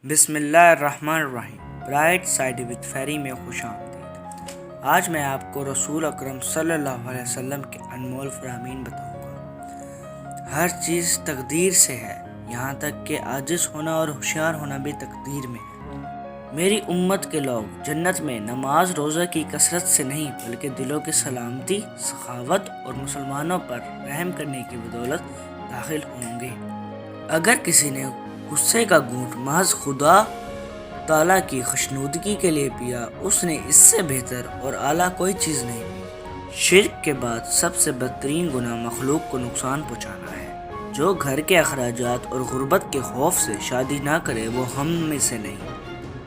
بسم اللہ الرحمن الرحیم۔ برائٹ سائڈ وتھ فیری میں خوش آمدید۔ آج میں آپ کو رسول اکرم صلی اللہ علیہ وسلم کے انمول فرامین بتاؤں گا۔ ہر چیز تقدیر سے ہے، یہاں تک کہ عاجز ہونا اور ہوشیار ہونا بھی تقدیر میں ہے۔ میری امت کے لوگ جنت میں نماز روزہ کی کثرت سے نہیں بلکہ دلوں کی سلامتی، سخاوت اور مسلمانوں پر رحم کرنے کی بدولت داخل ہوں گے۔ اگر کسی نے غصے کا گھونٹ محض خدا تعالیٰ کی خوشنودگی کے لیے پیا، اس نے اس سے بہتر اور اعلیٰ کوئی چیز نہیں پی۔ شرک کے بعد سب سے بدترین گناہ مخلوق کو نقصان پہنچانا ہے۔ جو گھر کے اخراجات اور غربت کے خوف سے شادی نہ کرے وہ ہم میں سے نہیں۔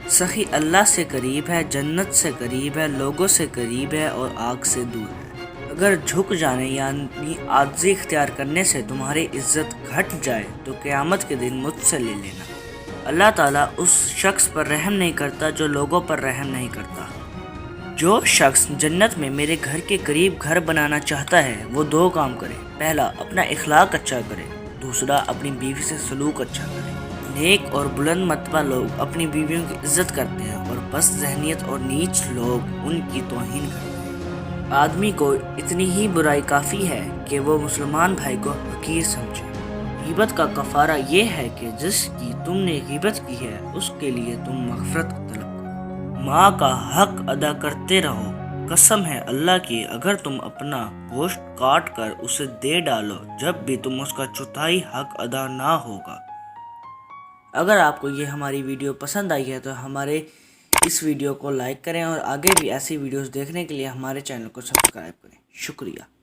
سخی اللہ سے قریب ہے، جنت سے قریب ہے، لوگوں سے قریب ہے اور آگ سے دور ہے۔ اگر جھک جانے یعنی عاجزی اختیار کرنے سے تمہاری عزت گھٹ جائے تو قیامت کے دن مجھ سے لے لینا۔ اللہ تعالیٰ اس شخص پر رحم نہیں کرتا جو لوگوں پر رحم نہیں کرتا۔ جو شخص جنت میں میرے گھر کے قریب گھر بنانا چاہتا ہے وہ دو کام کرے۔ پہلا، اپنا اخلاق اچھا کرے۔ دوسرا، اپنی بیوی سے سلوک اچھا کرے۔ نیک اور بلند مرتبہ لوگ اپنی بیویوں کی عزت کرتے ہیں اور پست ذہنیت اور نیچ لوگ ان کی توہین کرتے ہیں۔ آدمی کو اتنی ہی برائی کافی ہے کہ وہ مسلمان بھائی کو حقیر سمجھے۔ غیبت کا کفارہ یہ ہے کہ جس کی تم نے غیبت کی ہے اس کے لیے تم مغفرت طلب کرو۔ ماں کا حق ادا کرتے رہو۔ قسم ہے اللہ کی، اگر تم اپنا گوشت کاٹ کر اسے دے ڈالو جب بھی تم اس کا چوتھائی حق ادا نہ ہوگا۔ اگر آپ کو یہ ہماری ویڈیو پسند آئی ہے تو ہمارے اس ویڈیو کو لائک کریں اور آگے بھی ایسی ویڈیوز دیکھنے کے لیے ہمارے چینل کو سبسکرائب کریں۔ شکریہ۔